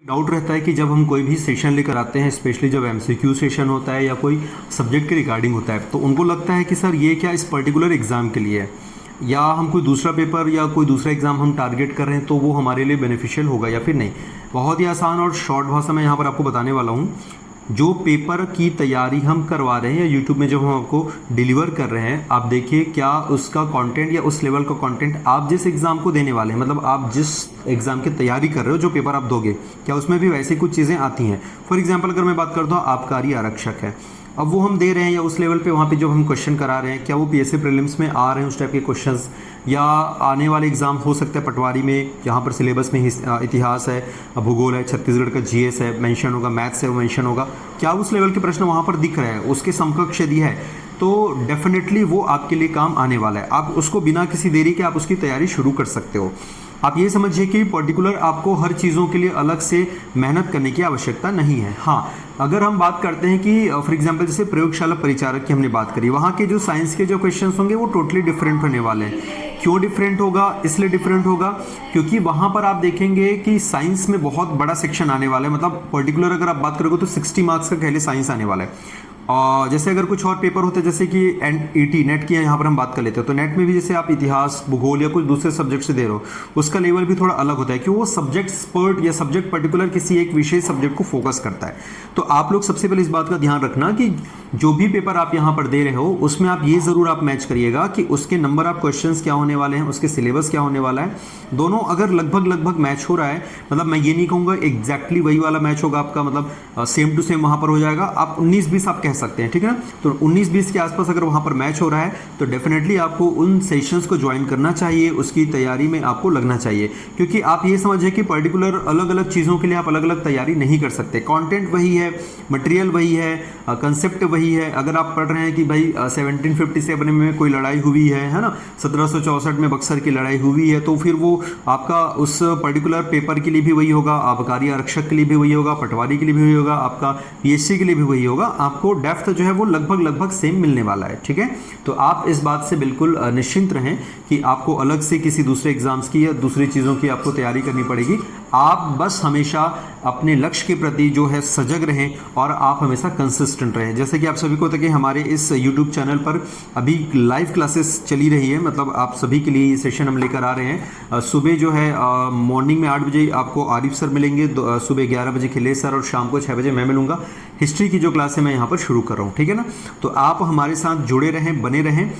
Doubt रहता है कि जब हम कोई भी सेशन लेकर आते हैं, स्पेशली जब एमसीक्यू सेशन होता है या कोई सब्जेक्ट के रिगार्डिंग होता है, तो उनको लगता है कि सर ये क्या इस पर्टिकुलर एग्ज़ाम के लिए है, या हम कोई दूसरा पेपर या कोई दूसरा एग्ज़ाम हम टारगेट कर रहे हैं तो वो हमारे लिए बेनिफिशियल होगा या फिर नहीं। बहुत ही आसान और शॉर्ट भाषा में यहाँ पर आपको बताने वाला हूँ। जो पेपर की तैयारी हम करवा रहे हैं या यूट्यूब में जो हम आपको डिलीवर कर रहे हैं, आप देखिए क्या उसका कंटेंट या उस लेवल का कंटेंट आप जिस एग्ज़ाम को देने वाले हैं, मतलब आप जिस एग्ज़ाम की तैयारी कर रहे हो, जो पेपर आप दोगे, क्या उसमें भी वैसी कुछ चीज़ें आती हैं। फॉर एग्जांपल अगर मैं बात करता हूँ आबकारी आरक्षक है, अब वो हम दे रहे हैं या उस लेवल पे वहाँ पे जो हम क्वेश्चन करा रहे हैं, क्या वो पीएससी प्रीलिम्स में आ रहे हैं उस टाइप के क्वेश्चंस, या आने वाले एग्जाम हो सकता है पटवारी में, यहाँ पर सिलेबस में इतिहास है, भूगोल है, छत्तीसगढ़ का जीएस है मेंशन होगा, मैथ्स है वो मेंशन होगा, क्या उस लेवल के प्रश्न वहाँ पर दिख रहे हैं, उसके समकक्ष यदि है तो डेफिनेटली वो आपके लिए काम आने वाला है। आप उसको बिना किसी देरी के आप उसकी तैयारी शुरू कर सकते हो। आप ये समझिए कि पर्टिकुलर आपको हर चीज़ों के लिए अलग से मेहनत करने की आवश्यकता नहीं है। हाँ, अगर हम बात करते हैं कि फॉर एग्जांपल जैसे प्रयोगशाला परिचारक की हमने बात करी, वहाँ के जो साइंस के जो क्वेश्चंस होंगे वो टोटली डिफरेंट होने वाले हैं। क्यों डिफरेंट होगा? इसलिए डिफरेंट होगा क्योंकि वहाँ पर आप देखेंगे कि साइंस में बहुत बड़ा सेक्शन आने वाला है, मतलब पर्टिकुलर अगर आप बात करोगे तो 60 मार्क्स का पहले साइंस आने वाला है। और जैसे अगर कुछ और पेपर होते हैं जैसे कि एनईटी नेट की यहाँ पर हम बात कर लेते हैं, तो नेट में भी जैसे आप इतिहास, भूगोल या कुछ दूसरे सब्जेक्ट से दे रहे हो, उसका लेवल भी थोड़ा अलग होता है क्योंकि वो सब्जेक्ट एक्सपर्ट या सब्जेक्ट पर्टिकुलर किसी एक विशेष सब्जेक्ट को फोकस करता है। तो आप लोग सबसे पहले इस बात का ध्यान रखना कि जो भी पेपर आप यहाँ पर दे रहे हो उसमें आप ये ज़रूर आप मैच करिएगा कि उसके नंबर ऑफ क्वेश्चंस क्या होने वाले हैं, उसके सिलेबस क्या होने वाला है। दोनों अगर लगभग मैच हो रहा है, मतलब मैं ये नहीं कहूँगा एग्जैक्टली वही वाला मैच होगा आपका, मतलब सेम टू सेम वहाँ पर हो जाएगा, आप 19-20 आप कह सकते हैं, ठीक है ना। तो 19-20 के आसपास अगर वहाँ पर मैच हो रहा है तो डेफिनेटली आपको उन सेशंस को ज्वाइन करना चाहिए, उसकी तैयारी में आपको लगना चाहिए। क्योंकि आप ये समझिए कि पर्टिकुलर अलग अलग चीज़ों के लिए आप अलग अलग तैयारी नहीं कर सकते। कंटेंट वही है, मटेरियल वही है, कंसेप्ट वही है। अगर आप पढ़ रहे हैं कि भाई 1757 में कोई लड़ाई हुई है ना, 1764 में बक्सर की लड़ाई हुई है, तो फिर वो आपका उस पर्टिकुलर पेपर के लिए भी वही होगा, आबकारी आरक्षक के लिए भी वही होगा, पटवारी के लिए भी वही होगा, आपका पीएससी के लिए भी वही होगा। आपको डेप्थ जो है वो लगभग सेम मिलने वाला है, ठीक है। तो आप इस बात से बिल्कुल निश्चिंत रहें कि आपको अलग से किसी दूसरे एग्जाम्स की या दूसरी चीज़ों की आपको तैयारी करनी पड़ेगी। आप बस हमेशा अपने लक्ष्य के प्रति जो है सजग रहें और आप हमेशा कंसिस्टेंट रहें। जैसे कि आप सभी को पता है कि हमारे इस यूट्यूब चैनल पर अभी लाइव क्लासेस चली रही है, मतलब आप सभी के लिए ये सेशन हम लेकर आ रहे हैं। सुबह जो है मॉर्निंग में 8 बजे आपको आरिफ सर मिलेंगे, सुबह 11 बजे खिलेश सर, और शाम को 6 बजे मैं मिलूंगा। हिस्ट्री की जो क्लास है मैं यहाँ पर शुरू कर रहा हूँ, ठीक है ना। तो आप हमारे साथ जुड़े रहें, बने रहें